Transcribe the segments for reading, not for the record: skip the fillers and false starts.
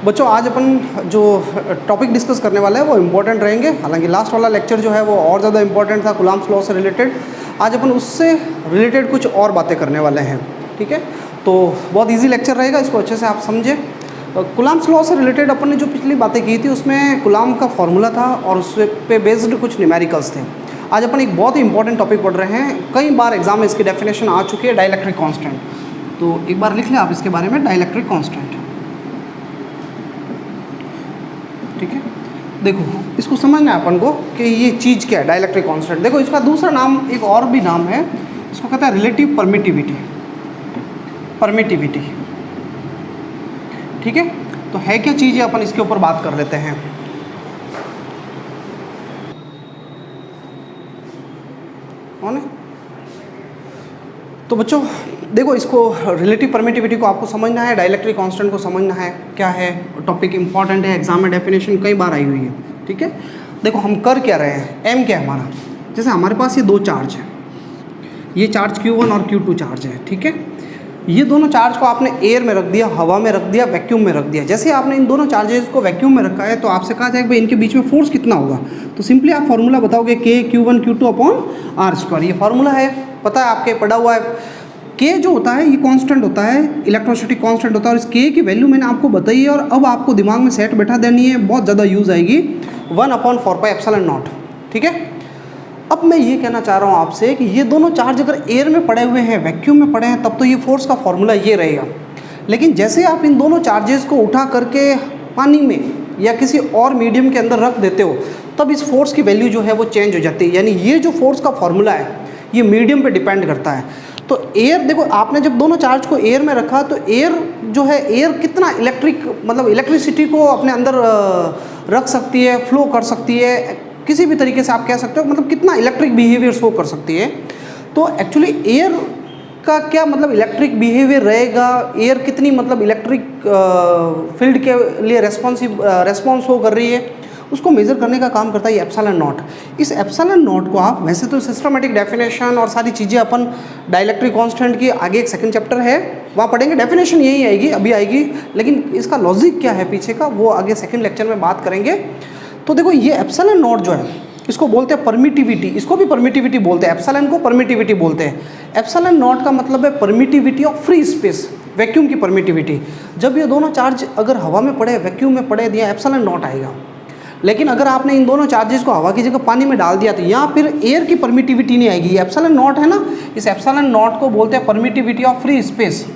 बच्चों आज अपन जो टॉपिक डिस्कस करने वाले हैं वो इम्पोर्टेंट रहेंगे। हालांकि लास्ट वाला लेक्चर जो है वो और ज़्यादा इम्पोर्टेंट था कूलम्ब्स लॉ से रिलेटेड। आज अपन उससे रिलेटेड कुछ और बातें करने वाले हैं, ठीक है। तो बहुत इजी लेक्चर रहेगा, इसको अच्छे से आप समझें। कूलम्ब्स लॉ से रिलेटेड अपन ने जो पिछली बातें की थी उसमें कूलम्ब का फॉर्मूला था और उस पे बेस्ड कुछ न्यूमेरिकल्स थे। आज अपन एक बहुत ही इंपॉर्टेंट टॉपिक पढ़ रहे हैं, कई बार एग्जाम में इसकी डेफिनेशन आ चुकी है, डाइलेक्ट्रिक कांस्टेंट। तो एक बार लिख लें आप इसके बारे में, डाइलेक्ट्रिक कांस्टेंट, ठीक है। देखो इसको समझना है अपन को कि ये चीज़ क्या है डाइलेक्ट्रिक कांस्टेंट। देखो इसका दूसरा नाम, एक और भी नाम है, इसको कहता है रिलेटिव परमिटिविटी, परमिटिविटी, ठीक है। तो है क्या चीज़ है, अपन इसके ऊपर बात कर लेते हैं। कौन है? तो बच्चों देखो, इसको रिलेटिव परमिटिविटी को आपको समझना है, डाइलेक्ट्रिक कांस्टेंट को समझना है क्या है। टॉपिक इंपॉर्टेंट है, एग्जाम में डेफिनेशन कई बार आई हुई है, ठीक है। देखो हम कर क्या रहे हैं, एम क्या है हमारा। जैसे हमारे पास ये दो चार्ज है, ये चार्ज Q1 और Q2 चार्ज है, ठीक है। ये दोनों चार्ज को आपने एयर में रख दिया, हवा में रख दिया, वैक्यूम में रख दिया। जैसे आपने इन दोनों चार्जेस को वैक्यूम में रखा है तो आपसे कहा जाए कि भाई इनके बीच में फोर्स कितना होगा। तो सिंपली आप फॉर्मूला बताओगे K Q1Q2/r²। ये फार्मूला है, पता है आपके, पढ़ा हुआ है। K जो होता है ये कांस्टेंट होता है, इलेक्ट्रोस्टैटिक कांस्टेंट होता है, और इस K की वैल्यू मैंने आपको बताई है और अब आपको दिमाग में सेट बैठा देनी है, बहुत ज़्यादा यूज़ आएगी, 1/4πε0, ठीक है। अब मैं ये कहना चाह रहा हूँ आपसे कि ये दोनों चार्ज अगर एयर में पड़े हुए हैं, वैक्यूम में पड़े हैं, तब तो ये फोर्स का फॉर्मूला ये रहेगा। लेकिन जैसे आप इन दोनों चार्जेस को उठा करके पानी में या किसी और मीडियम के अंदर रख देते हो, तब इस फोर्स की वैल्यू जो है वो चेंज हो जाती है। यानी ये जो फोर्स का फॉर्मूला है ये मीडियम पे डिपेंड करता है। तो एयर, देखो आपने जब दोनों चार्ज को एयर में रखा तो एयर जो है, एयर कितना इलेक्ट्रिसिटी को अपने अंदर रख सकती है, फ्लो कर सकती है, किसी भी तरीके से आप कह सकते हो, मतलब कितना इलेक्ट्रिक बिहेवियर शो कर सकती है। तो एक्चुअली एयर का क्या मतलब इलेक्ट्रिक बिहेवियर रहेगा, एयर कितनी मतलब इलेक्ट्रिक फील्ड के लिए रेस्पॉन्स शो कर रही है, उसको मेज़र करने का काम करता है ये एप्सिलॉन नॉट। इस एप्सिलॉन नॉट को आप, वैसे तो सिस्टमेटिक डेफिनेशन और सारी चीज़ें अपन डाइलेक्ट्रिक कांस्टेंट की आगे एक सेकंड चैप्टर है वहाँ पढ़ेंगे, डेफिनेशन यही आएगी, अभी आएगी, लेकिन इसका लॉजिक क्या है पीछे का वो आगे सेकंड लेक्चर में बात करेंगे। तो देखो ये एप्सिलॉन नॉट जो है इसको बोलते हैं परमिटिविटी, इसको भी परमिटिविटी बोलते हैं, एप्सिलॉन को परमिटिविटी बोलते हैं। एप्सिलॉन नॉट का मतलब है permittivity of free space, vacuum की परमिटिविटी। जब ये दोनों चार्ज अगर हवा में पड़े, वैक्यूम में पड़े, दिया एप्सिलॉन नॉट आएगा। लेकिन अगर आपने इन दोनों चार्जेस को हवा की जगह पानी में डाल दिया तो यहाँ फिर एयर की परमिटिविटी नहीं आएगी। ये एप्सिलॉन नॉट है ना, इस एप्सिलॉन नॉट को बोलते हैं permittivity of free space,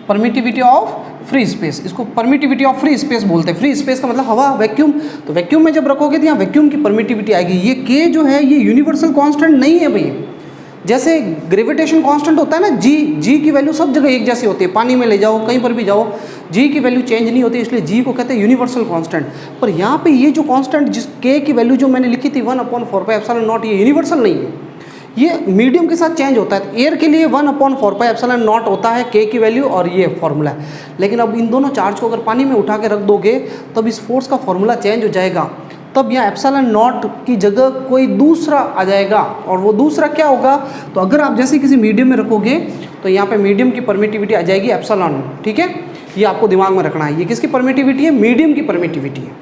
permittivity of free space, इसको परमिटिविटी ऑफ फ्री स्पेस बोलते हैं। फ्री स्पेस का मतलब हवा, वैक्यूम। तो वैक्यूम में जब रखोगे तो यहाँ वैक्यूम की परमिटिविटी आएगी। ये K जो है ये यूनिवर्सल कांस्टेंट नहीं है भाई। जैसे ग्रेविटेशन कांस्टेंट होता है ना, जी की वैल्यू सब जगह एक जैसी होती है, पानी में ले जाओ, कहीं पर भी जाओ, जी की वैल्यू चेंज नहीं होती, इसलिए जी को कहते हैं यूनिवर्सल कांस्टेंट। पर यहाँ पे ये जो कांस्टेंट, जिस K की वैल्यू जो मैंने लिखी थी 1/4πε0, ये यूनिवर्सल नहीं है, ये मीडियम के साथ चेंज होता है। एयर के लिए 1/4πε0 होता है K की वैल्यू, और ये फॉर्मूला है। लेकिन अब इन दोनों चार्ज को अगर पानी में उठा के रख दोगे तब इस फोर्स का फॉर्मूला चेंज हो जाएगा। तब यहाँ एप्सिलॉन नॉट की जगह कोई दूसरा आ जाएगा, और वो दूसरा क्या होगा, तो अगर आप जैसे किसी मीडियम में रखोगे तो यहाँ पे मीडियम की परमिटिविटी आ जाएगी एप्सिलॉन, ठीक है। ये आपको दिमाग में रखना है, ये किसकी परमिटिविटी है, मीडियम की परमिटिविटी है।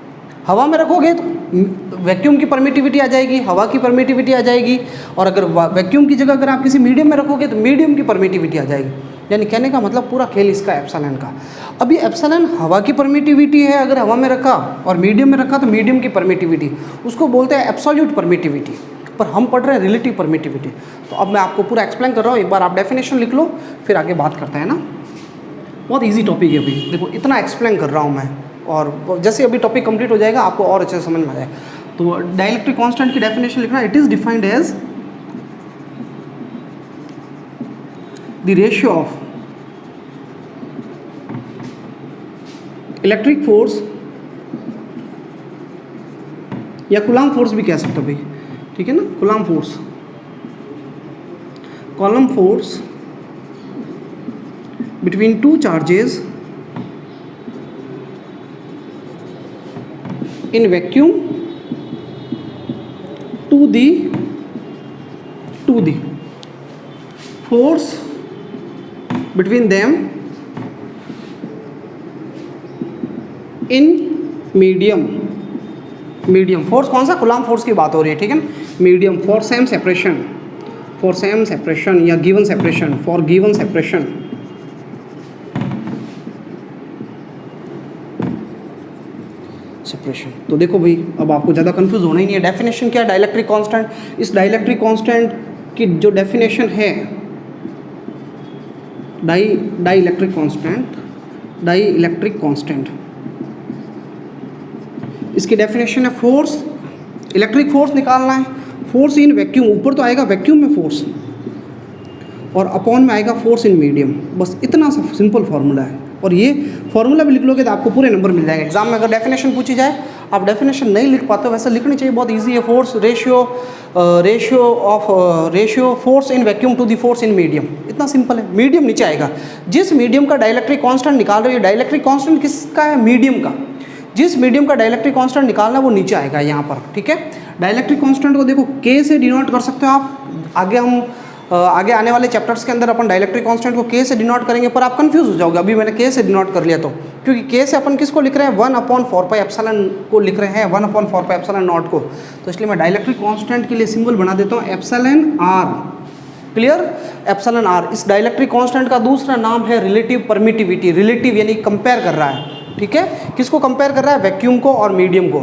हवा में रखोगे तो वैक्यूम की परमिटिविटी आ जाएगी, हवा की परमिटिविटी आ जाएगी, और अगर वैक्यूम की जगह अगर आप किसी मीडियम में रखोगे तो मीडियम की परमिटिविटी आ जाएगी। यानी कहने का मतलब पूरा खेल इसका एप्सिलॉन का। अभी एप्सिलॉन हवा की परमिटिविटी है, अगर हवा में रखा, और मीडियम में रखा तो मीडियम की परमिटिविटी, उसको बोलते हैं एब्सोल्यूट परमिटिविटी। पर हम पढ़ रहे हैं रिलेटिव परमिटिविटी। तो अब मैं आपको पूरा एक्सप्लेन कर रहा हूँ, एक बार आप डेफिनेशन लिख लो फिर आगे बात करते हैं ना। बहुत ईजी टॉपिक है अभी, देखो इतना एक्सप्लेन कर रहा हूँ मैं, और जैसे अभी टॉपिक कंप्लीट हो जाएगा आपको और अच्छे से समझ में आ जाएगा। तो डाइलेक्ट्रिक कांस्टेंट की डेफिनेशन लिखना, it is defined as the ratio of electric force, या कूलम्ब फोर्स भी कह सकते हो भाई, ठीक है ना, coulomb force, coulomb force between two charges in vacuum to the force between them in medium, medium force कौन सा, कूलम्ब फोर्स की बात हो रही है, ठीक है ना, medium for same separation, for same separation या given separation, for given separation, separation. तो देखो भाई अब आपको ज़्यादा कंफ्यूज होना ही नहीं है। डेफिनेशन क्या है डाइलेक्ट्रिक कांस्टेंट, इस डाइलेक्ट्रिक कांस्टेंट की जो डेफिनेशन है, डाइलेक्ट्रिक कांस्टेंट, डाइलेक्ट्रिक कांस्टेंट, इसकी डेफिनेशन है फोर्स, इलेक्ट्रिक फोर्स निकालना है, फोर्स इन वैक्यूम, ऊपर तो आएगा वैक्यूम में फोर्स और अपॉन में आएगा फोर्स इन मीडियम, बस इतना सा सिंपल फार्मूला है। और ये फार्मूला भी लिख लोगे तो आपको पूरे नंबर मिल जाएंगे। एग्जाम में अगर डेफिनेशन पूछी जाए, आप डेफिनेशन नहीं लिख पाते हो, वैसे लिखनी चाहिए, बहुत इजी है। Force ratio force in vacuum to the force in medium, इतना सिंपल है। मीडियम नीचे आएगा, जिस मीडियम का डाइलेक्ट्रिक कांस्टेंट निकाल रहे हो, डाइलेक्ट्रिक कांस्टेंट किसका है, मीडियम का, जिस मीडियम का डाइलेक्ट्रिक कांस्टेंट निकालना है वो नीचे आएगा यहाँ पर, ठीक है। डाइलेक्ट्रिक कांस्टेंट को देखो K से डिनोट कर सकते हो आप, आगे आने वाले चैप्टर्स के अंदर अपन डाइलेक्ट्रिक कांस्टेंट को K से डिनोट करेंगे, पर आप कंफ्यूज हो जाओगे। अभी मैंने K से डिनोट कर लिया तो, क्योंकि K से अपन किसको लिख रहे हैं, 1/4πε को लिख रहे हैं, 1/4πε0 को, तो इसलिए मैं डाइलेक्ट्रिक कांस्टेंट के लिए सिंबल बना देता हूँ εr, क्लियर, εr। इस डाइलेक्ट्रिक कांस्टेंट का दूसरा नाम है रिलेटिव परमिटिविटी, रिलेटिव यानी कंपेयर कर रहा है, ठीक है। किसको कंपेयर कर रहा है, वैक्यूम को और मीडियम को।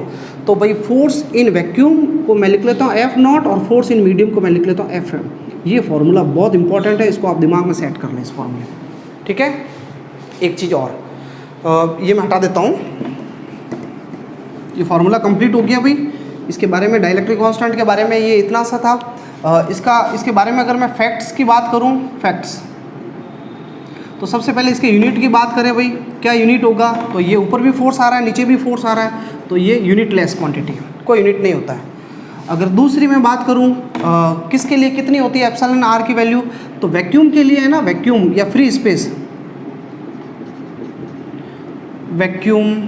तो भाई फोर्स इन वैक्यूम को मैं लिख लेता हूँ F0 और फोर्स इन मीडियम को मैं लिख लेता हूँ Fm। ये फॉर्मूला बहुत इंपॉर्टेंट है, इसको आप दिमाग में सेट कर लें इस फॉर्मूले, ठीक है। एक चीज़ और, ये मैं हटा देता हूँ, ये फार्मूला कंप्लीट हो गया भाई। इसके बारे में डाइलेक्ट्रिक कांस्टेंट के बारे में ये इतना सा था। इसके बारे में अगर मैं फैक्ट्स की बात करूँ, फैक्ट्स, तो सबसे पहले इसके यूनिट की बात करें भाई, क्या यूनिट होगा, तो ये ऊपर भी फोर्स आ रहा है, नीचे भी फोर्स आ रहा है, तो ये यूनिटलेस क्वांटिटी, कोई यूनिट नहीं होता है। अगर दूसरी मैं बात करूं, किसके लिए कितनी होती है एप्सिलॉन आर की वैल्यू, तो वैक्यूम के लिए है ना, वैक्यूम या फ्री स्पेस, वैक्यूम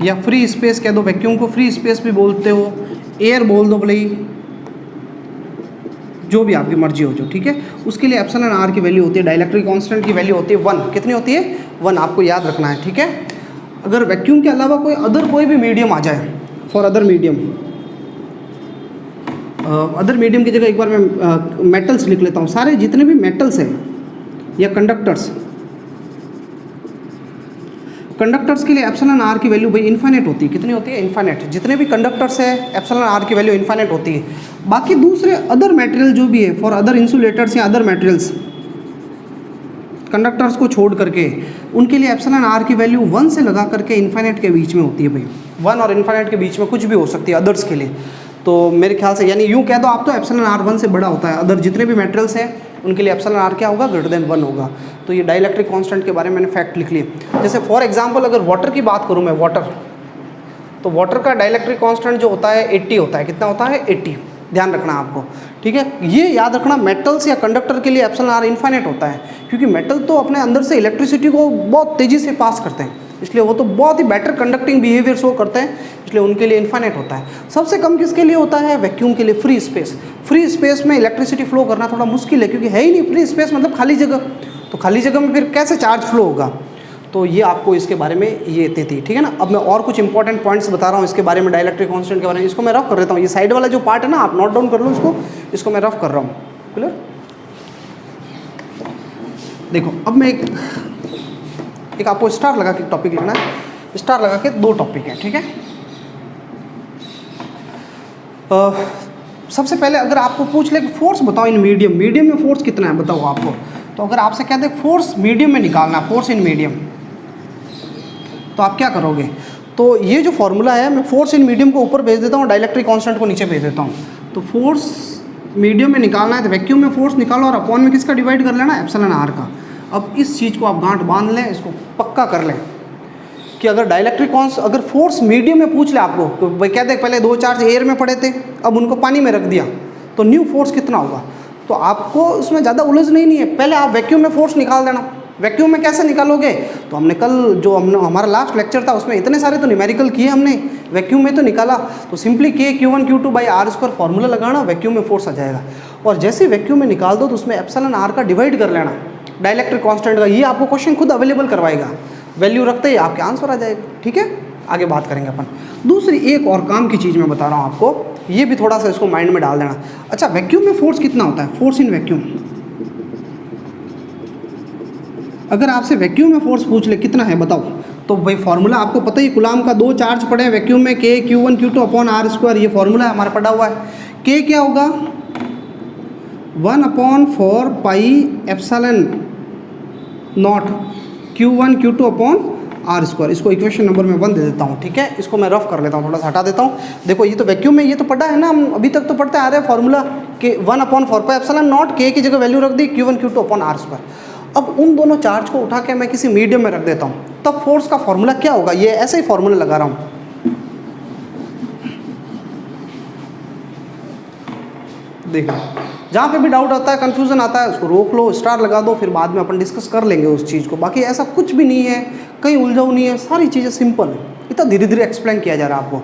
या फ्री स्पेस कह दो, वैक्यूम को फ्री स्पेस भी बोलते हो, एयर बोल दो भले, जो भी आपकी मर्जी हो जो, ठीक है। उसके लिए एप्सिलॉन आर की वैल्यू होती है, डाइलेक्ट्रिक कांस्टेंट की वैल्यू होती है 1, कितनी होती है 1, आपको याद रखना है, ठीक है। अगर वैक्यूम के अलावा कोई भी मीडियम आ जाए, for other medium, other medium की जगह एक बार मैं मेटल्स लिख लेता हूँ, सारे जितने भी मेटल्स हैं या कंडक्टर्स के लिए एप्सिलॉन आर की वैल्यू भाई इन्फाइनेट होती है, कितनी होती है, इन्फाइनेट। जितने भी कंडक्टर्स है एप्सिलॉन आर की वैल्यू इन्फाइनेट होती है। बाकी दूसरे अदर मटेरियल जो भी है, फॉर अदर इंसुलेटर्स या अदर मटेरियल्स, कंडक्टर्स को छोड़ करके, उनके लिए एप्सिलॉन आर की वैल्यू 1 से लगा करके इन्फाइनेट के बीच में होती है भाई, 1 और इन्फाइनेट के बीच में कुछ भी हो सकती है अदर्स के लिए। तो मेरे ख्याल से, यानी यूँ कह दो आप, तो एप्सिलॉन आर 1 से बड़ा होता है, अदर जितने भी मटेरियल्स हैं उनके लिए एप्सिलॉन आर क्या होगा, ग्रेटर देन 1 होगा। तो ये डाइलेक्ट्रिक कांस्टेंट के बारे में मैंने फैक्ट लिख लिए। जैसे फॉर एग्जांपल अगर वाटर की बात करूँ मैं, वाटर, तो वाटर का डाइलेक्ट्रिक कांस्टेंट जो होता है 80 होता है, कितना होता है 80, ध्यान रखना आपको, ठीक है। ये याद रखना, मेटल्स या कंडक्टर के लिए एप्सिलॉन आर इन्फाइनेट होता है, क्योंकि मेटल तो अपने अंदर से इलेक्ट्रिसिटी को बहुत तेज़ी से पास करते हैं, इसलिए वो तो बहुत ही बेटर कंडक्टिंग बिहेवियर शो करते हैं, इसलिए उनके लिए इन्फाइनेट होता है। सबसे कम किसके लिए होता है, वैक्यूम के लिए, फ्री स्पेस। फ्री स्पेस में इलेक्ट्रिसिटी फ्लो करना थोड़ा मुश्किल है, क्योंकि है ही नहीं फ्री स्पेस, मतलब खाली जगह, तो खाली जगह में फिर कैसे चार्ज फ्लो होगा। तो ये आपको इसके बारे में ये थी, ठीक है ना। अब मैं और कुछ इंपॉर्टेंट पॉइंट्स बता रहा हूँ इसके बारे में, डाइलेक्ट्रिक कांस्टेंट के बारे में। इसको मैं रफ कर देता हूँ, ये साइड वाला जो पार्ट है ना, आप नोट डाउन कर लो इसको मैं रफ कर रहा हूँ, क्लियर। देखो अब मैं एक आपको स्टार लगा के टॉपिक लिखना है, स्टार लगा के 2 टॉपिक है, ठीक है। सबसे पहले अगर आपको पूछ ले कि फोर्स बताओ इन मीडियम, मीडियम में फोर्स कितना है बताओ आपको, तो अगर आपसे कहते हैं फोर्स मीडियम में निकालना, फोर्स इन मीडियम, तो आप क्या करोगे। तो ये जो फॉर्मूला है, मैं फोर्स इन मीडियम को ऊपर भेज देता हूँ, डाइलेक्ट्रिक कांस्टेंट को नीचे भेज देता हूँ। तो फोर्स मीडियम में निकालना है तो वैक्यूम में फोर्स निकालो और अपॉन में किसका डिवाइड कर लेना, एप्सिलॉन आर का। अब इस चीज़ को आप गांठ बांध लें, इसको पक्का कर लें कि अगर डाइलेक्ट्रिक अगर फोर्स मीडियम में पूछ ले आपको, तो भाई कहते हैं पहले 2 चार्ज एयर में पड़े थे, अब उनको पानी में रख दिया, तो न्यू फोर्स कितना होगा। तो आपको उसमें ज़्यादा उलझना ही नहीं है, पहले आप वैक्यूम में फोर्स निकाल देना। वैक्यूम में कैसे निकालोगे, तो हमने कल जो हमारा लास्ट लेक्चर था उसमें इतने सारे तो न्यूमेरिकल किए हमने, वैक्यूम में तो निकाला, तो simply Q1 Q2 by R² formula लगाना, वैक्यूम में फोर्स आ जाएगा। और जैसे वैक्यूम में निकाल दो तो उसमें एप्सिलॉन आर का डिवाइड कर लेना डाइलेक्ट्रिक कांस्टेंट का, ये आपको क्वेश्चन खुद अवेलेबल करवाएगा। वैल्यू रखते ही आपके आंसर आ जाएगा। ठीक है, आगे बात करेंगे अपन। दूसरी एक और काम की चीज़ मैं बता रहा हूँ आपको, ये भी थोड़ा सा इसको माइंड में डाल देना। अच्छा, वैक्यूम में फोर्स कितना होता है? फोर्स इन वैक्यूम, अगर आपसे वैक्यूम में फोर्स पूछ ले कितना है बताओ, तो भाई फॉर्मूला आपको पता ही, कूलाम का 2 चार्ज पड़े हैं वैक्यूम में, K Q1 Q2 upon R square, ये फॉर्मूला हमारा पड़ा हुआ है। K क्या होगा? 1/4 pi epsilon naught Q1 Q2 upon R square. इसको इक्वेशन नंबर में 1 दे देता हूँ। ठीक है, इसको मैं रफ कर लेता हूँ, थोड़ा सा हटा देता हूँ। देखो ये तो वैक्यूम में ये तो पढ़ा है ना, हम अभी तक तो पढ़ते आ रहे हैं फॉर्मूला कि 1/4 पाई एप्सिलॉन नॉट, K की जगह वैल्यू रख दी Q1 Q2 upon R square. अब उन दोनों चार्ज को उठा के मैं किसी मीडियम में रख देता हूँ, तब फोर्स का फॉर्मूला क्या होगा? ये ऐसे ही फॉर्मूला लगा रहा हूँ। देखो, जहाँ पे भी डाउट आता है, कंफ्यूजन आता है, उसको रोक लो, स्टार लगा दो, फिर बाद में अपन डिस्कस कर लेंगे उस चीज़ को। बाकी ऐसा कुछ भी नहीं है, कहीं उलझाऊ नहीं है, सारी चीज़ें सिंपल है। इतना धीरे धीरे एक्सप्लेन किया जा रहा है आपको।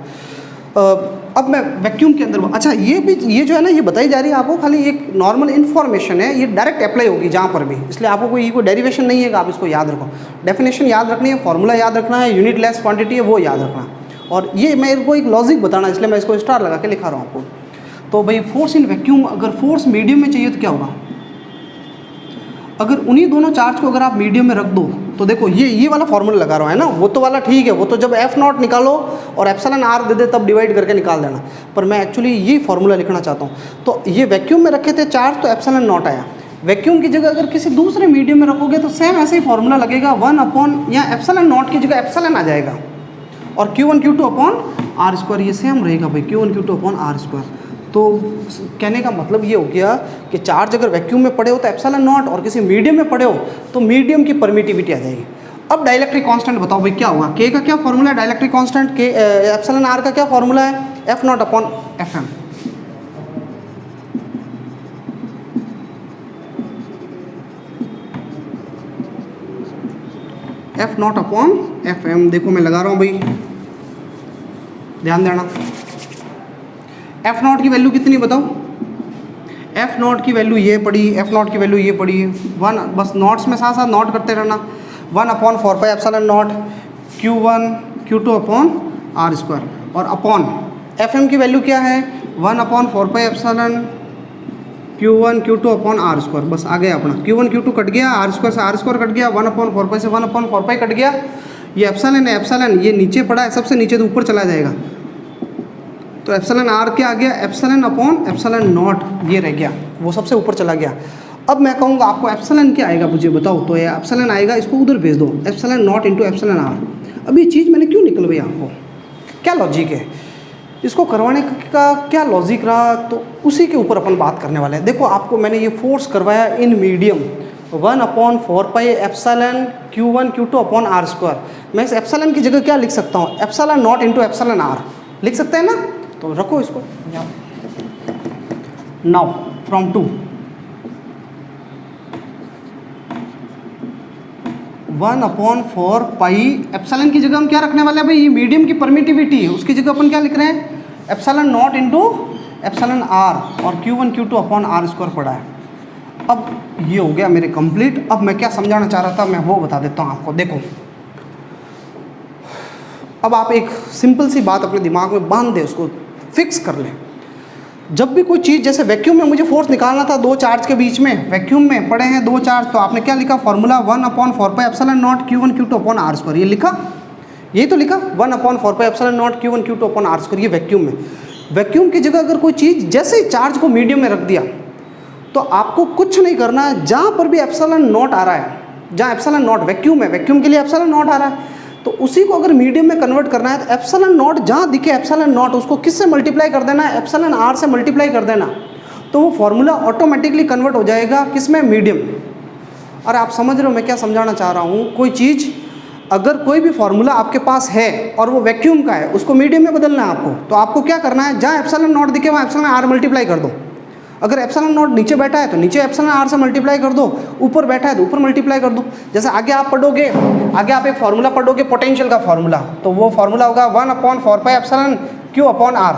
अब मैं वैक्यूम के अंदर, अच्छा ये भी, ये जो है ना, ये बताई जा रही है आपको, खाली एक नॉर्मल इन्फॉर्मेशन है, ये डायरेक्ट अप्लाई होगी जहाँ पर भी, इसलिए आपको कोई डेरिवेशन नहीं है कि आप इसको याद रखो। डेफिनेशन याद रखनी है, फॉर्मूला याद रखना है, यूनिट लेस क्वांटिटी है वो याद रखना है। और ये मेरे को एक लॉजिक बताना, इसलिए मैं इसको स्टार लगा के लिखा रहा हूँ आपको। तो भाई फोर्स इन वैक्यूम, अगर फोर्स मीडियम में चाहिए तो क्या होगा? अगर उन्हीं दोनों चार्ज को अगर आप मीडियम में रख दो, तो देखो ये वाला फॉर्मूला लगा रहा है ना, वो तो वाला ठीक है, वो तो जब F0 निकालो और एप्सिलॉन आर दे दे तब डिवाइड करके निकाल देना, पर मैं एक्चुअली ये फॉर्मूला लिखना चाहता हूँ। तो ये वैक्यूम में रखे थे चार्ज, तो एप्सिलॉन नॉट आया। वैक्यूम की जगह अगर किसी दूसरे मीडियम में रखोगे तो सेम ऐसे ही फॉर्मूला लगेगा, 1 अपॉन, या एप्सिलॉन नॉट की जगह एप्सिलॉन आ जाएगा, और Q1 Q2 upon R square, ये सेम रहेगा भाई, Q1 Q2 upon R square. तो कहने का मतलब ये हो गया कि चार्ज अगर वैक्यूम में पड़े हो तो एप्सिलॉन नॉट, और किसी मीडियम में पड़े हो तो मीडियम की परमिटिविटी आ जाएगी। अब डाइलेक्ट्रिक कांस्टेंट बताओ भाई क्या होगा? K का क्या फॉर्मूला है dielectric constant? K epsilon R का क्या फॉर्मूला है? F0 upon Fm। F0 upon Fm। देखो मैं लगा रहा हूँ भाई, ध्यान देना। F0 की वैल्यू कितनी बताओ? F0 की वैल्यू ये पड़ी, F0 की वैल्यू ये पड़ी, 1, बस नोट्स में साथ साथ नोट करते रहना। 1/4 pi epsilon naught Q1 Q2 upon R square, और अपॉन Fm की वैल्यू क्या है? 1/4 pi epsilon Q1 Q2 upon R square. बस आ गया अपना, Q1 Q2 कट गया, आर स्क्वायर से आर स्क्वायर कट गया, 1/4 पाई से 1/4 पाई कट गया। ये एप्सिलॉन है, एप्सिलॉन ये नीचे पड़ा है, सबसे नीचे तो ऊपर चला जाएगा, तो एप्सिलॉन आर क्या आ गया? एप्सिलॉन अपॉन एप्सिलॉन नॉट, ये रह गया, वो सबसे ऊपर चला गया। अब मैं कहूँगा आपको एप्सिलॉन क्या आएगा मुझे बताओ, तो ये एप्सिलॉन आएगा, इसको उधर भेज दो, epsilon naught into epsilon R. अब ये चीज़ मैंने क्यों निकलवाई आपको, क्या लॉजिक है इसको करवाने का, क्या लॉजिक रहा, तो उसी के ऊपर अपन बात करने वाले हैं। देखो आपको मैंने ये फोर्स करवाया in medium, 1/4 pi epsilon Q1 Q2 upon R square. मैं इस एप्सिलॉन की जगह क्या लिख सकता हूँ? Epsilon naught into epsilon R लिख सकते हैं ना, तो रखो इसको। नाउ फ्रॉम 2 1/4 पाई एप्सिलॉन की जगह हम क्या रखने वाले हैं भाई? ये मीडियम की परमिटिविटी है, उसकी जगह अपन क्या लिख रहे हैं? Epsilon naught into epsilon R, और Q1 Q2 upon R square पड़ा है। अब ये हो गया मेरे कंप्लीट। अब मैं क्या समझाना चाह रहा था मैं वो बता देता हूँ आपको। देखो अब आप एक सिंपल सी बात अपने दिमाग में बांध दे, उसको फिक्स कर लें। जब भी कोई चीज़, जैसे वैक्यूम में मुझे फोर्स निकालना था 2 चार्ज के बीच में, वैक्यूम में पड़े हैं 2 चार्ज, तो आपने क्या लिखा? Formula 1/4 pi epsilon naught Q1 Q2 upon R square, ये लिखा, यही तो लिखा 1/4 pi epsilon naught Q1 Q2 upon R square. ये वैक्यूम में, वैक्यूम की जगह अगर कोई चीज़ जैसे ही चार्ज को मीडियम में रख दिया तो आपको कुछ नहीं करना है, जहाँ पर भी एप्सिलॉन नॉट आ रहा है, जहाँ एप्सिलॉन नॉट वैक्यूम है, वैक्यूम के लिए एप्सिलॉन नॉट आ रहा है, तो उसी को अगर मीडियम में कन्वर्ट करना है तो एप्सिलॉन नॉट जहाँ दिखे एप्सिलॉन नॉट, उसको किससे मल्टीप्लाई कर देना है? एप्सिलॉन आर से मल्टीप्लाई कर देना, तो वो फॉर्मूला ऑटोमेटिकली कन्वर्ट हो जाएगा किसमें? मीडियम। और आप समझ रहे हो मैं क्या समझाना चाह रहा हूँ? कोई चीज़ अगर कोई भी फॉर्मूला आपके पास है और वो वैक्यूम का है, उसको मीडियम में बदलना है आपको, तो आपको क्या करना है? जहाँ एप्सिलॉन नॉट दिखे वहाँ एप्सिलॉन आर मल्टीप्लाई कर दो। अगर एप्सिलॉन नॉट नीचे बैठा है तो नीचे एप्सिलॉन आर से मल्टीप्लाई कर दो, ऊपर बैठा है तो ऊपर मल्टीप्लाई कर दो। जैसे आगे आप पढ़ोगे, आगे आप एक फार्मूला पढ़ोगे पोटेंशियल का फार्मूला, तो वो फार्मूला होगा 1/4 pi epsilon Q upon R.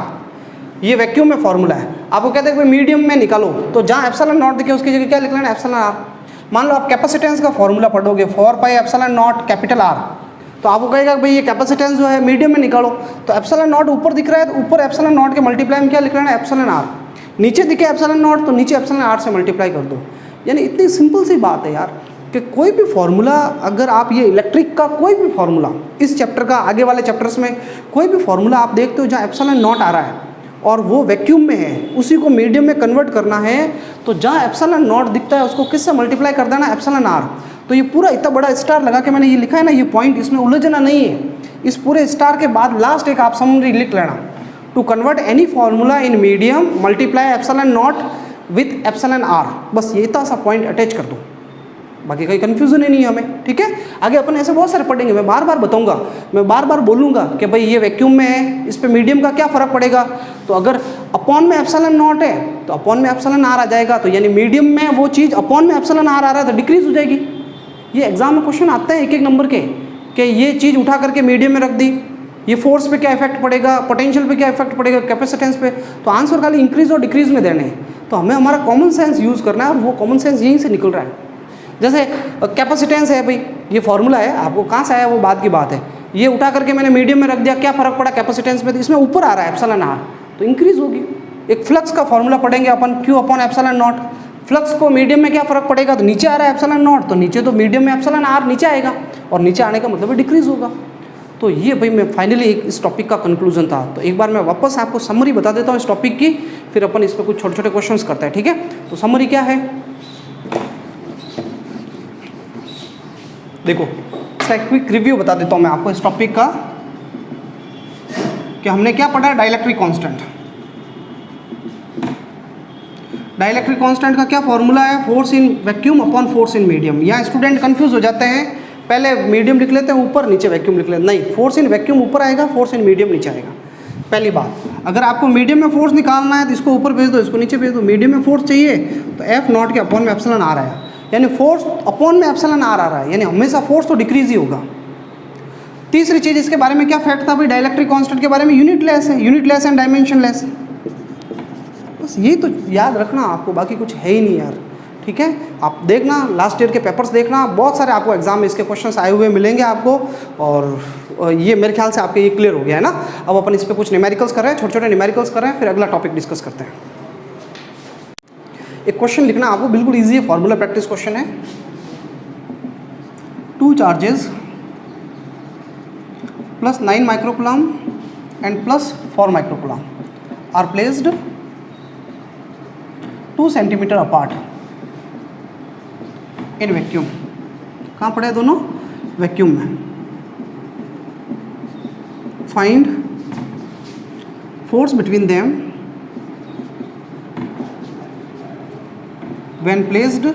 ये वैक्यूम में फार्मूला है। आपको कहते हैं कि मीडियम में निकालो, तो जहाँ एप्सिलॉन नॉट दिखे उसकी जगह क्या लिख लेना? Epsilon R. मान लो आप कैपेसिटेंस का फॉर्मूला पढ़ोगे 4 pi epsilon naught capital R, तो आपको कहेगा भाई ये कैपेसिटेंस जो है मीडियम में निकालो, तो एप्सिलॉन नॉट ऊपर दिख रहा है तो ऊपर एप्सिलॉन नॉट के मल्टीप्लाई में क्या लिख रहा है एप्सिलॉन आर, नीचे दिखे एप्सिलॉन नॉट तो नीचे एप्सिलॉन आर से मल्टीप्लाई कर दो। यानी इतनी सिंपल सी बात है यार कि कोई भी फॉर्मूला, अगर आप ये इलेक्ट्रिक का कोई भी फॉर्मूला, इस चैप्टर का आगे वाले चैप्टर्स में कोई भी फॉर्मूला आप देखते हो जहाँ एप्सिलॉन नॉट आ रहा है और वो वैक्यूम में है, उसी को मीडियम में कन्वर्ट करना है, तो जहाँ एप्सिलॉन नॉट दिखता है उसको किससे मल्टीप्लाई कर देना एप्सिलॉन आर। तो ये पूरा इतना बड़ा स्टार लगा के मैंने ये लिखा है ना, ये पॉइंट इसमें उलझना नहीं है। इस पूरे स्टार के बाद लास्ट एक आप समरी लिख लेना, to convert any formula in medium multiply epsilon naught with epsilon R. बस ये इतना सा पॉइंट अटैच कर दो, बाकी कोई कन्फ्यूजन ही नहीं है हमें, ठीक है। आगे अपन ऐसे बहुत सारे पढ़ेंगे, मैं बार बार बताऊंगा, मैं बार बार बोलूंगा कि भाई ये वैक्यूम में है, इस पे मीडियम का क्या फ़र्क पड़ेगा। तो अगर अपॉन में एप्सिलॉन नॉट है तो अपॉन में एप्सिलॉन आर आ जाएगा, तो यानी मीडियम में वो चीज़ अपॉन में एप्सिलॉन आर आ रहा है तो डिक्रीज हो जाएगी। ये एग्जाम में क्वेश्चन आते हैं एक एक नंबर के, कि ये चीज़ उठा करके मीडियम में रख दी, ये फोर्स पे क्या इफेक्ट पड़ेगा, पोटेंशियल पे क्या इफेक्ट पड़ेगा, कैपेसिटेंस पे, तो आंसर खाली इंक्रीज और डिक्रीज में देने हैं। तो हमें हमारा कॉमन सेंस यूज़ करना है और वो कॉमन सेंस यहीं से निकल रहा है। जैसे कैपेसिटेंस है भाई, ये फॉर्मूला है, आपको कहाँ से आया वो बात की बात है, ये उठा करके मैंने मीडियम में रख दिया, क्या फ़र्क पड़ा कैपेसिटेंस में, तो इसमें ऊपर आ रहा है एप्सिलॉन आर तो इंक्रीज होगी। एक फ्लक्स का फॉर्मूला पढ़ेंगे अपन, Q upon epsilon naught, flux को मीडियम में क्या फ़र्क पड़ेगा, तो नीचे आ रहा है एप्सिलॉन नॉट, तो नीचे तो मीडियम में एप्सिलॉन आर नीचे आएगा, और नीचे आने का मतलब डिक्रीज होगा। तो ये भाई मैं फाइनली इस टॉपिक का कंक्लूजन था। तो एक बार मैं वापस आपको समरी बता देता हूँ इस टॉपिक की, फिर अपन इस पर कुछ छोटे छोटे क्वेश्चंस करते हैं, ठीक है। तो समरी क्या है, देखो इसका एक क्विक रिव्यू बता देता हूँ मैं आपको इस टॉपिक का, कि हमने क्या पढ़ा है, डाइलेक्ट्रिक कांस्टेंट। डाइलेक्ट्रिक कांस्टेंट का क्या फॉर्मूला है, force in vacuum upon force in medium. यहाँ स्टूडेंट कंफ्यूज हो जाते हैं, पहले मीडियम लिख लेते हैं ऊपर, नीचे वैक्यूम लिख लेते हैं, नहीं, फोर्स इन वैक्यूम ऊपर आएगा, फोर्स इन मीडियम नीचे आएगा। पहली बात, अगर आपको मीडियम में फोर्स निकालना है तो इसको ऊपर भेज दो, इसको नीचे भेज दो। मीडियम में फोर्स चाहिए तो एफ नॉट के अपॉन में एप्सिलॉन आर आया, यानी फोर्स अपॉन में एप्सिलॉन आर आ रहा है, यानी हमेशा फोर्स तो डिक्रीज ही होगा। तीसरी चीज़ इसके बारे में क्या फैक्ट था भाई, डाइलेक्ट्रिक कांस्टेंट के बारे में, यूनिटलेस है, यूनिटलेस एंड डायमेंशनलेस। बस ये तो याद रखना आपको, बाकी कुछ है ही नहीं यार, ठीक है। आप देखना लास्ट ईयर के पेपर्स देखना, बहुत सारे आपको एग्जाम में इसके क्वेश्चंस आए हुए मिलेंगे आपको, और ये मेरे ख्याल से आपके ये क्लियर हो गया है ना। अब अपन इस पर कुछ न्यूमेरिकल्स कर रहे हैं, छोटे छोटे न्यूमेरिकल्स कर रहे हैं, फिर अगला टॉपिक डिस्कस करते हैं। एक क्वेश्चन लिखना आपको, बिल्कुल ईजी है, फॉर्मूला प्रैक्टिस क्वेश्चन है। 2 charges plus 9 microcoulomb and plus 4 microcoulomb are placed 2 centimetre apart in vacuum. कहाँ पड़े दोनों, वैक्यूम में। Find force between them when placed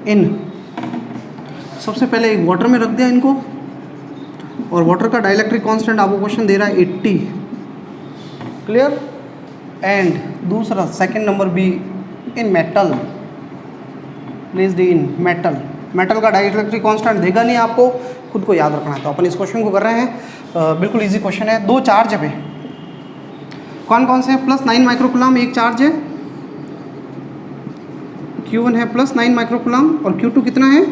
in. सबसे पहले एक वाटर में रख दिया इनको, और वाटर का डाइलेक्ट्रिक कांस्टेंट आपको क्वेश्चन दे रहा है 80, क्लियर। एंड दूसरा second number be in metal, placed in metal. Metal का डाइलेक्ट्रिक कांस्टेंट देगा नहीं आपको, खुद को याद रखना है। तो अपन इस क्वेश्चन को कर रहे हैं, बिल्कुल इजी क्वेश्चन है। 2 चार्ज है, कौन कौन से हैं, प्लस 9 माइक्रोकूलम एक चार्ज है, Q1 है प्लस 9 माइक्रोकूलम, और Q2 कितना है,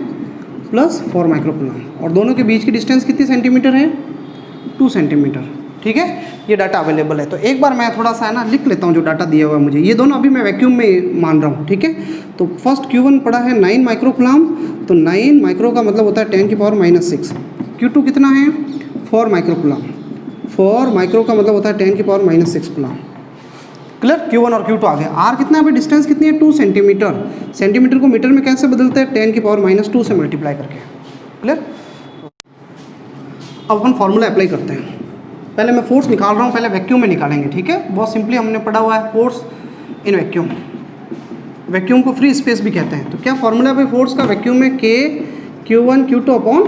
प्लस 4 माइक्रोकूलम, और दोनों के बीच की डिस्टेंस कितनी सेंटीमीटर है, 2 सेंटीमीटर, ठीक है। ये डाटा अवेलेबल है। तो एक बार मैं थोड़ा सा है ना लिख लेता हूँ जो डाटा दिया हुआ है मुझे, ये दोनों अभी मैं वैक्यूम में मान रहा हूँ, ठीक है। तो फर्स्ट Q1 पड़ा है 9 माइक्रोकूलम, तो 9 माइक्रो का मतलब होता है 10 की पावर -6। Q2 कितना है, 4 माइक्रोकूलम, 4 माइक्रो का मतलब होता है 10 की पावर -6 कूलम, क्लियर। Q1 और Q2 आ गया। R कितना है भाई, डिस्टेंस कितनी है, 2 सेंटीमीटर। सेंटीमीटर को मीटर में कैसे बदलते हैं, 10 की पावर -2 से मल्टीप्लाई करके, क्लियर। अब अपन फॉर्मूला अप्लाई करते हैं। पहले मैं फोर्स निकाल रहा हूँ, पहले वैक्यूम में निकालेंगे, ठीक है। बहुत सिंपली हमने पढ़ा हुआ है फोर्स इन वैक्यूम। वैक्यूम को फ्री स्पेस भी कहते हैं। तो क्या फॉर्मूला है भाई फोर्स का वैक्यूम में, K Q1 Q2 upon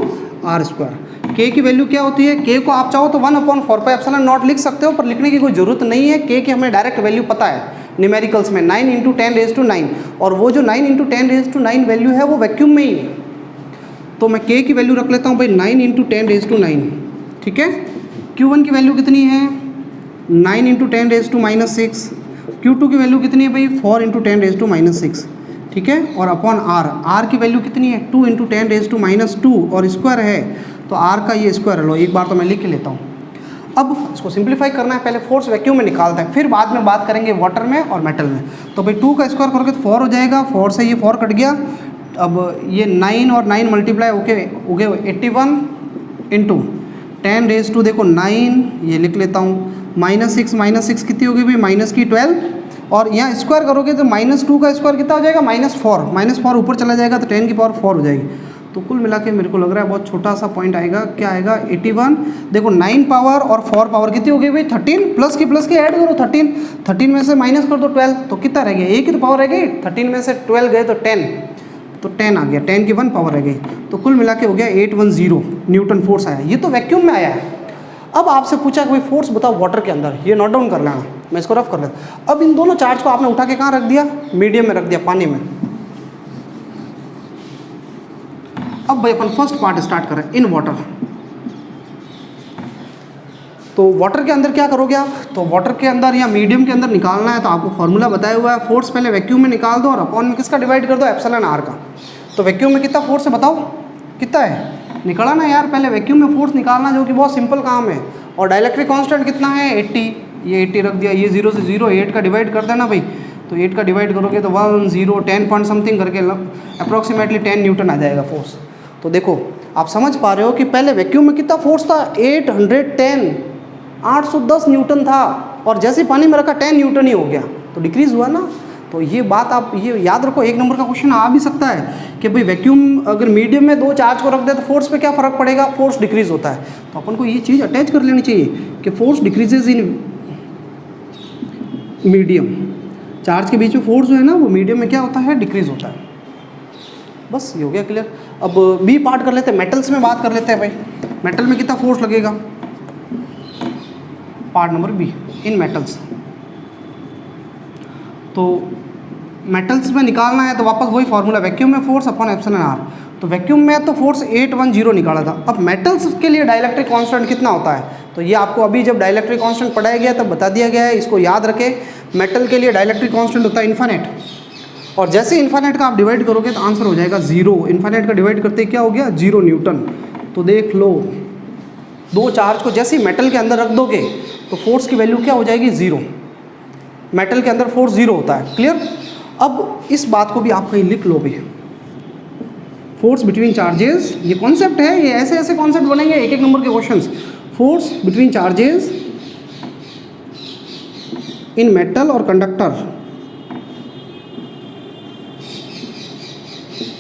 R square. K की वैल्यू क्या होती है, K को आप चाहो तो 1/4 पाई एप्सिलॉन नॉट लिख सकते हो, पर लिखने की कोई ज़रूरत नहीं है। K की हमें डायरेक्ट वैल्यू पता है न्यूमेरिकल्स में, 9 × 10⁻⁹, और वो जो 9 × 10⁻⁹ वैल्यू है वो वैक्यूम में ही है। तो मैं K की वैल्यू रख लेता हूँ भाई 9 × 10⁻⁹, ठीक है। Q1 की वैल्यू कितनी है, 9 × 10⁻⁻⁶। Q2 की वैल्यू कितनी है भाई, 4 × 10⁻⁻⁶। ठीक है, और अपॉन आर की वैल्यू कितनी है 2 × 10⁻², और स्क्वायर है तो आर का ये स्क्वायर लो, एक बार तो मैं लिख के लेता हूँ। अब इसको सिंप्लीफाई करना है, पहले फोर्स वैक्यूम में निकालते हैं, फिर बाद में बात करेंगे वाटर में और मेटल में। तो भाई 2 का स्क्वायर करोगे तो 4 हो जाएगा, 4 से ये 4 कट गया, अब ये 9 और 9 मल्टीप्लाई हो गए 81 × 10⁻², देखो 9 ये लिख लेता हूँ, -6 कितनी होगी भाई माइनस की 12, और यहाँ स्क्वायर करोगे तो -2 का स्क्वायर कितना हो जाएगा -4 ऊपर चला जाएगा तो 10 की पावर 4 हो जाएगी। तो कुल मिला के मेरे को लग रहा है बहुत छोटा सा पॉइंट आएगा, क्या आएगा 81, देखो 9 पावर और 4 पावर कितनी हो गई भाई 13, प्लस की ऐड करो 13 में से माइनस कर दो 12, तो कितना रह गया, एक ही तो पावर रह गई, 13 में से 12 गए तो 10, तो 10 आ गया, 10 की 1 पावर रह गई, तो कुल मिला के हो गया 810 न्यूटन फोर्स आया। ये तो वैक्यूम में आया है। अब आपसे पूछा कि भाई फोर्स बताओ वाटर के अंदर, ये नोट डाउन कर लेना, मैं इसको रफ कर लेता। अब इन दोनों चार्ज को आपने उठा के कहाँ रख दिया, मीडियम में रख दिया, पानी में। अब भाई अपन फर्स्ट पार्ट स्टार्ट करें, इन वाटर। तो वाटर के अंदर क्या करोगे आप, तो वाटर के अंदर या मीडियम के अंदर निकालना है तो आपको फॉर्मूला बताया हुआ है, फोर्स पहले वैक्यूम में निकाल दो और अपॉन में किसका डिवाइड कर दो, एप्सिलॉन आर का। तो वैक्यूम में कितना फोर्स है बताओ, कितना है, निकाला ना यार, पहले वैक्यूम में फोर्स निकालना, जो कि बहुत सिंपल काम है। और डाइलेक्ट्रिक कांस्टेंट कितना है 80, ये 80 रख दिया, ये 0 से 0 8 का डिवाइड कर देना भाई, तो 8 का डिवाइड करोगे तो 1 0 10 पॉइंट समथिंग करके अप्रॉक्सीमेटली 10 न्यूटन आ जाएगा फोर्स। तो देखो आप समझ पा रहे हो कि पहले वैक्यूम में कितना फोर्स था 810 न्यूटन था, और जैसे पानी में रखा 10 न्यूटन ही हो गया, तो डिक्रीज हुआ ना। तो ये बात आप ये याद रखो, एक नंबर का क्वेश्चन आ भी सकता है कि भाई वैक्यूम अगर मीडियम में 2 चार्ज को रख दे तो फोर्स पे क्या फ़र्क पड़ेगा, फोर्स डिक्रीज होता है। तो अपन को ये चीज़ अटैच कर लेनी चाहिए कि force decreases in medium, charge के बीच में फोर्स जो है ना वो मीडियम में क्या होता है, डिक्रीज होता है। बस ये हो गया क्लियर। अब बी पार्ट कर लेते हैं, मेटल्स में बात कर लेते हैं भाई, मेटल में कितना फोर्स लगेगा, पार्ट नंबर बी, इन मेटल्स। तो मेटल्स में निकालना है तो वापस वही फार्मूला, वैक्यूम में फोर्स अपॉन एप्सिलॉन आर। तो वैक्यूम में तो फोर्स 810 निकाला था। अब मेटल्स के लिए डाइलेक्ट्रिक कांस्टेंट कितना होता है, तो ये आपको अभी जब डाइलेक्ट्रिक कांस्टेंट पढ़ाया गया तब बता दिया गया है, इसको याद रखें। मेटल के लिए डाइलेक्ट्रिक कांस्टेंट होता है इन्फिनिट, और जैसे इन्फिनिट का आप डिवाइड करोगे तो आंसर हो जाएगा 0। इन्फिनिट का डिवाइड करते क्या हो गया 0 न्यूटन। तो देख लो 2 चार्ज को जैसे ही मेटल के अंदर रख दोगे तो फोर्स की वैल्यू क्या हो जाएगी 0। मेटल के अंदर फोर्स 0 होता है, क्लियर। अब इस बात को भी आप कहीं लिख लो भी, फोर्स बिटवीन चार्जेस, ये कॉन्सेप्ट है, ये ऐसे ऐसे कॉन्सेप्ट बनेंगे एक एक नंबर के क्वेश्चंस। फोर्स बिटवीन चार्जेस इन मेटल और कंडक्टर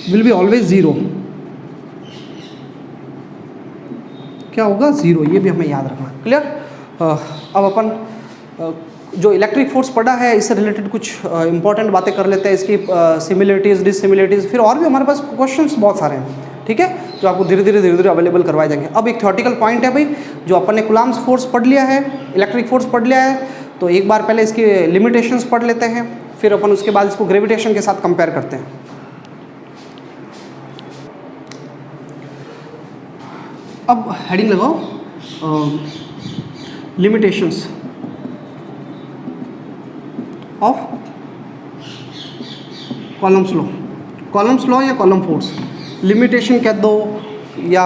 विल बी ऑलवेज 0। क्या होगा 0, ये भी हमें याद रखना, क्लियर। अब अपन जो इलेक्ट्रिक फोर्स पढ़ा है इससे रिलेटेड कुछ इंपॉर्टेंट बातें कर लेते हैं, इसकी सिमिलरिटीज़ डिससिमिलरिटीज़, फिर और भी हमारे पास क्वेश्चंस बहुत सारे हैं, ठीक है, जो आपको धीरे धीरे अवेलेबल करवाए जाएंगे। अब एक थ्योरेटिकल पॉइंट है भाई, जो अपन ने कूलम्ब्स फोर्स पढ़ लिया है, इलेक्ट्रिक फोर्स पढ़ लिया है, तो एक बार पहले इसकी लिमिटेशंस पढ़ लेते हैं, फिर अपन उसके बाद इसको ग्रेविटेशन के साथ कंपेयर करते हैं। अब हेडिंग लगाओ लिमिटेशंस ऑफ कॉलम्स लॉ या कॉलम फोर्स। लिमिटेशन कह दो या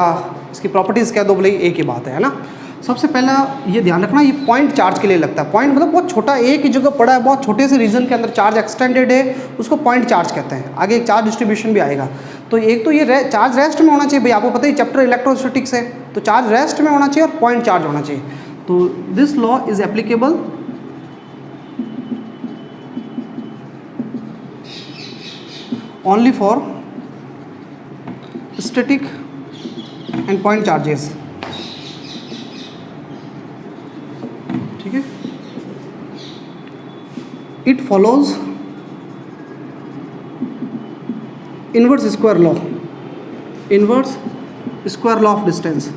इसकी प्रॉपर्टीज़ कह दो, भले एक ही बात है ना। सबसे पहला ये ध्यान रखना, ये पॉइंट चार्ज के लिए लगता है। पॉइंट मतलब बहुत छोटा, एक ही जगह पड़ा है, बहुत छोटे से रीजन के अंदर चार्ज एक्सटेंडेड है, उसको पॉइंट चार्ज कहते हैं। आगे एक चार्ज डिस्ट्रीब्यूशन भी आएगा। तो एक तो ये चार्ज रेस्ट में होना चाहिए भाई, आपको पता ही चैप्टर इलेक्ट्रोस्टैटिक्स है, तो चार्ज रेस्ट में होना चाहिए और पॉइंट चार्ज होना चाहिए। तो this law is applicable only for static and point charges, ठीक है। It follows inverse square law of distance।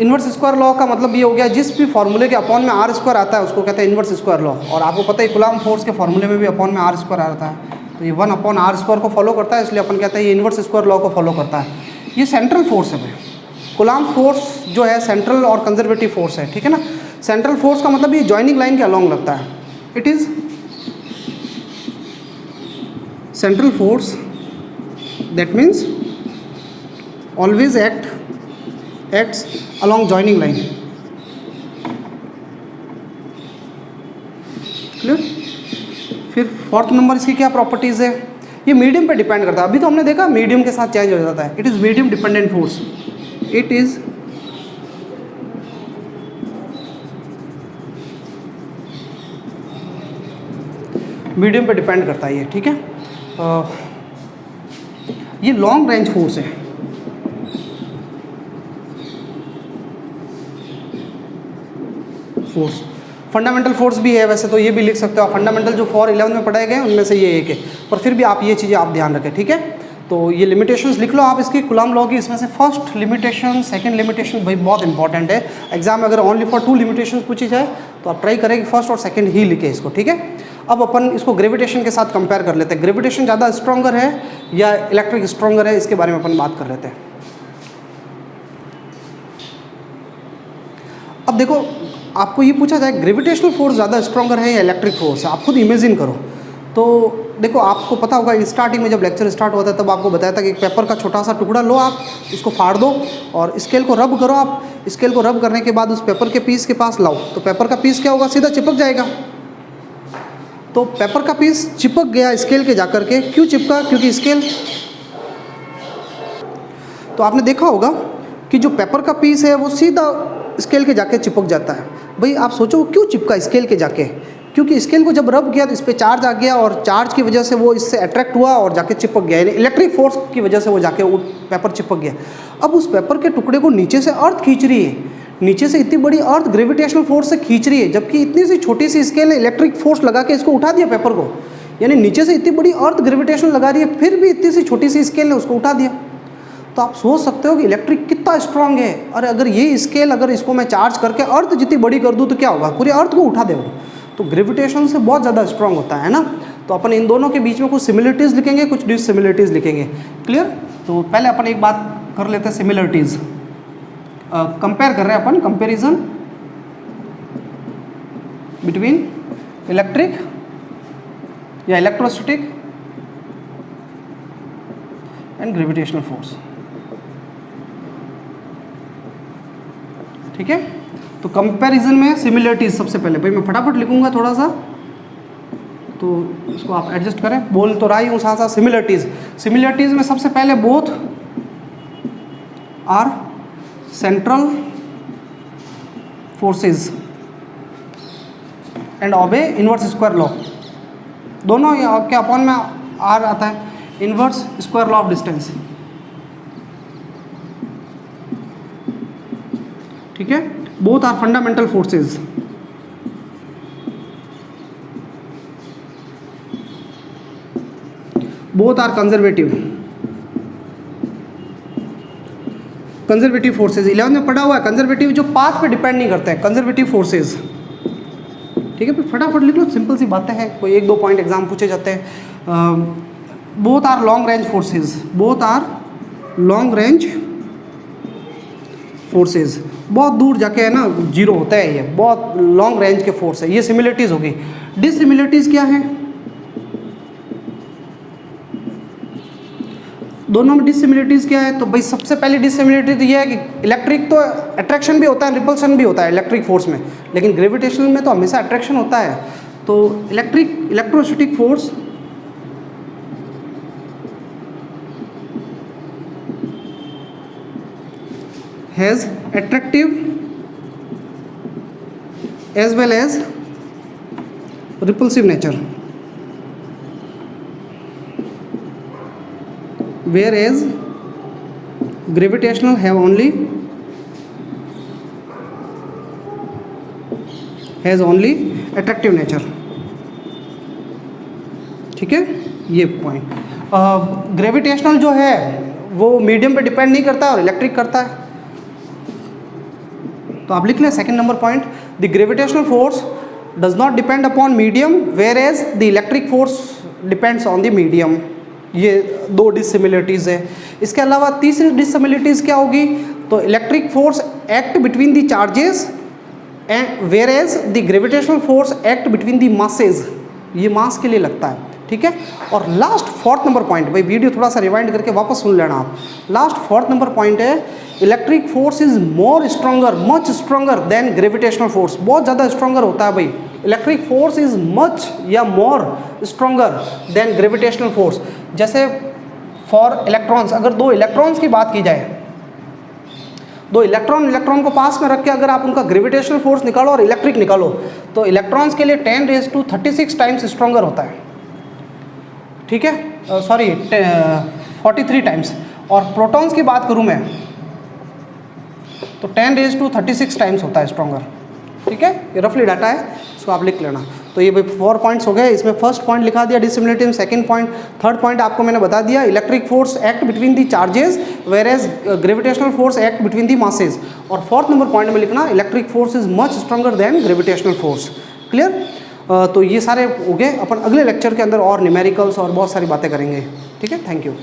Inverse square law का मतलब ये हो गया, जिस भी फॉर्मूले के अपॉन में आर स्क्वायर आता है उसको कहते हैं इन्वर्स स्क्वायर लॉ। और आपको पता है कूलम्ब फोर्स के फॉर्मूले में भी अपॉन में आर स्क्वायर आता है, तो ये 1/r² को फॉलो करता है, इसलिए अपन कहते हैं ये इन्वर्स स्क्वायर लॉ को फॉलो करता है। ये सेंट्रल फोर्स है भाई, कूलम्ब फोर्स जो है सेंट्रल और कंजर्वेटिव फोर्स है, ठीक है ना। सेंट्रल फोर्स का मतलब ये जॉइनिंग लाइन के अलॉन्ग लगता है। It is central force that means always acts along joining line. Clear. फिर फोर्थ नंबर इसकी क्या प्रॉपर्टीज है, ये मीडियम पे डिपेंड करता है। अभी तो हमने देखा मीडियम के साथ चेंज हो जाता है। It is medium dependent force. It is medium पे डिपेंड करता है ये, ठीक है। ये लॉन्ग रेंज फोर्स है। फोर्स फंडामेंटल फोर्स भी है वैसे तो, ये भी लिख सकते हो आप। फंडामेंटल जो 411 में पढ़ाए गए उनमें से ये एक है, पर फिर भी आप ये चीज़ें आप ध्यान रखें, ठीक है। तो ये लिमिटेशंस लिख लो आप इसकी, कूलम्ब लॉ की। इसमें से फर्स्ट लिमिटेशन, सेकंड लिमिटेशन भाई बहुत इंपॉर्टेंट है। एग्जाम में अगर ओनली फॉर 2 लिमिटेशंस पूछी जाए तो आप ट्राई करें कि फर्स्ट और सेकंड ही लिखे इसको, ठीक है। अब अपन इसको ग्रेविटेशन के साथ कंपेयर कर लेते हैं। ग्रेविटेशन ज़्यादा स्ट्रॉन्गर है या इलेक्ट्रिक स्ट्रॉन्गर है, इसके बारे में अपन बात कर लेते हैं। अब देखो आपको ये पूछा जाए ग्रेविटेशनल फोर्स ज़्यादा स्ट्रॉन्गर है या इलेक्ट्रिक फोर्स है, आप खुद इमेजिन करो। तो देखो आपको पता होगा स्टार्टिंग में जब लेक्चर स्टार्ट होता है तब आपको बताया था कि एक पेपर का छोटा सा टुकड़ा लो आप, इसको फाड़ दो और स्केल को रब करो आप। स्केल को रब करने के बाद उस पेपर के पीस के पास लाओ, तो पेपर का पीस क्या होगा, सीधा चिपक जाएगा। तो पेपर का पीस चिपक गया स्केल के जाकर के। क्यों चिपका, क्योंकि स्केल, तो आपने देखा होगा कि जो पेपर का पीस है वो सीधा स्केल के जाके चिपक जाता है। भाई आप सोचो क्यों चिपका स्केल के जाके, क्योंकि स्केल को जब रब किया तो इस पर चार्ज आ गया और चार्ज की वजह से वो इससे अट्रैक्ट हुआ और जाके चिपक गया, यानी इलेक्ट्रिक फोर्स की वजह से वो जाके वो पेपर चिपक गया। अब उस पेपर के टुकड़े को नीचे से अर्थ खींच रही है, नीचे से इतनी बड़ी अर्थ ग्रेविटेशनल फोर्स से खींच रही है, जबकि इतनी सी छोटी सी स्केल ने इलेक्ट्रिक फोर्स लगा के इसको उठा दिया पेपर को। यानी नीचे से इतनी बड़ी अर्थ ग्रेविटेशन लगा रही है, फिर भी इतनी सी छोटी सी स्केल ने उसको उठा दिया। तो आप सोच सकते हो कि इलेक्ट्रिक कितना स्ट्रांग है। और अगर ये स्केल, अगर इसको मैं चार्ज करके अर्थ जितनी बड़ी कर दूँ तो क्या होगा, पूरी अर्थ को उठा देगा। तो ग्रेविटेशन से बहुत ज़्यादा स्ट्रांग होता है ना। तो अपन इन दोनों के बीच में कुछ सिमिलरिटीज़ लिखेंगे, कुछ डिससिमिलरिटीज़ लिखेंगे। क्लियर। तो पहले अपन एक बात कर लेते हैं, सिमिलरिटीज़। कंपेयर कर रहे हैं अपन, कंपेरिजन बिटवीन इलेक्ट्रिक या इलेक्ट्रोस्टैटिक एंड ग्रेविटेशनल फोर्स, ठीक है। तो कंपैरिजन में सिमिलरिटीज सबसे पहले, भाई मैं फटाफट लिखूंगा थोड़ा सा, तो इसको आप एडजस्ट करें। बोल तो रहा ही हूँ साथ साथ। सिमिलरिटीज में सबसे पहले both are central forces and obey inverse square law. दोनों के अपॉन में आर आता है, inverse square law of distance, ठीक है। Both are fundamental forces. Both are conservative forces. 11 में पढ़ा हुआ है कंजर्वेटिव, जो पाथ पे डिपेंड नहीं करते हैं, कंजर्वेटिव फोर्सेस, ठीक है। फिर फटाफट लिख लो, सिंपल सी बातें हैं, कोई 1-2 पॉइंट एग्जाम पूछे जाते हैं। Both are long range forces, both are long range forces. बहुत दूर जाके है ना जीरो होता है, ये बहुत लॉन्ग रेंज के फोर्स है। ये सिमिलरिटीज़ होगी। डिससिमिलरिटीज़ क्या है, दोनों में डिससिमिलरिटीज़ क्या है। तो भाई सबसे पहली डिससिमिलरिटी तो ये है कि इलेक्ट्रिक तो अट्रैक्शन भी होता है, रिपल्शन भी होता है इलेक्ट्रिक फोर्स में, लेकिन ग्रेविटेशनल में तो हमेशा अट्रैक्शन होता है। तो electrostatic force has attractive as well as repulsive nature, whereas gravitational has only attractive nature, ठीक है। ये पॉइंट, ग्रेविटेशनल जो है वो मीडियम पे डिपेंड नहीं करता और इलेक्ट्रिक करता है। तो आप लिख लें second number point, the gravitational force does not depend upon medium whereas the electric force depends on the medium. ये 2 डिससिमिलरिटीज़ है। इसके अलावा तीसरी डिससिमिलरिटीज़ क्या होगी, तो electric force act between the charges and whereas the gravitational force act between the masses, ये mass के लिए लगता है, ठीक है। और लास्ट फोर्थ नंबर पॉइंट, भाई वीडियो थोड़ा सा रिवाइंड करके वापस सुन लेना आप। लास्ट फोर्थ नंबर पॉइंट है electric force is more stronger, much stronger than gravitational force, बहुत ज़्यादा स्ट्रॉन्गर होता है भाई। इलेक्ट्रिक फोर्स इज मच या more stronger than gravitational force. जैसे फॉर इलेक्ट्रॉन्स, अगर दो इलेक्ट्रॉन्स की बात की जाए, दो इलेक्ट्रॉन को पास में रख के अगर आप उनका ग्रेविटेशनल फोर्स निकालो और इलेक्ट्रिक निकालो, तो इलेक्ट्रॉन्स के लिए 10⁻36 टाइम्स स्ट्रॉन्गर होता है, ठीक है, सॉरी 43 टाइम्स। और प्रोटॉन्स की बात करूं मैं तो 10⁻36 टाइम्स होता है स्ट्रॉन्गर, ठीक है। ये रफली डाटा है, इसको आप लिख लेना। तो ये भाई 4 पॉइंट्स हो गए, इसमें फर्स्ट पॉइंट लिखा दिया dissimilative, second point, third point आपको मैंने बता दिया electric force act between the charges whereas gravitational force act between the masses. और फोर्थ नंबर पॉइंट में लिखना electric force is much stronger than gravitational force. Clear? तो ये सारे हो गए। अपन अगले लेक्चर के अंदर और न्यूमेरिकल्स और बहुत सारी बातें करेंगे, ठीक है। Thank you.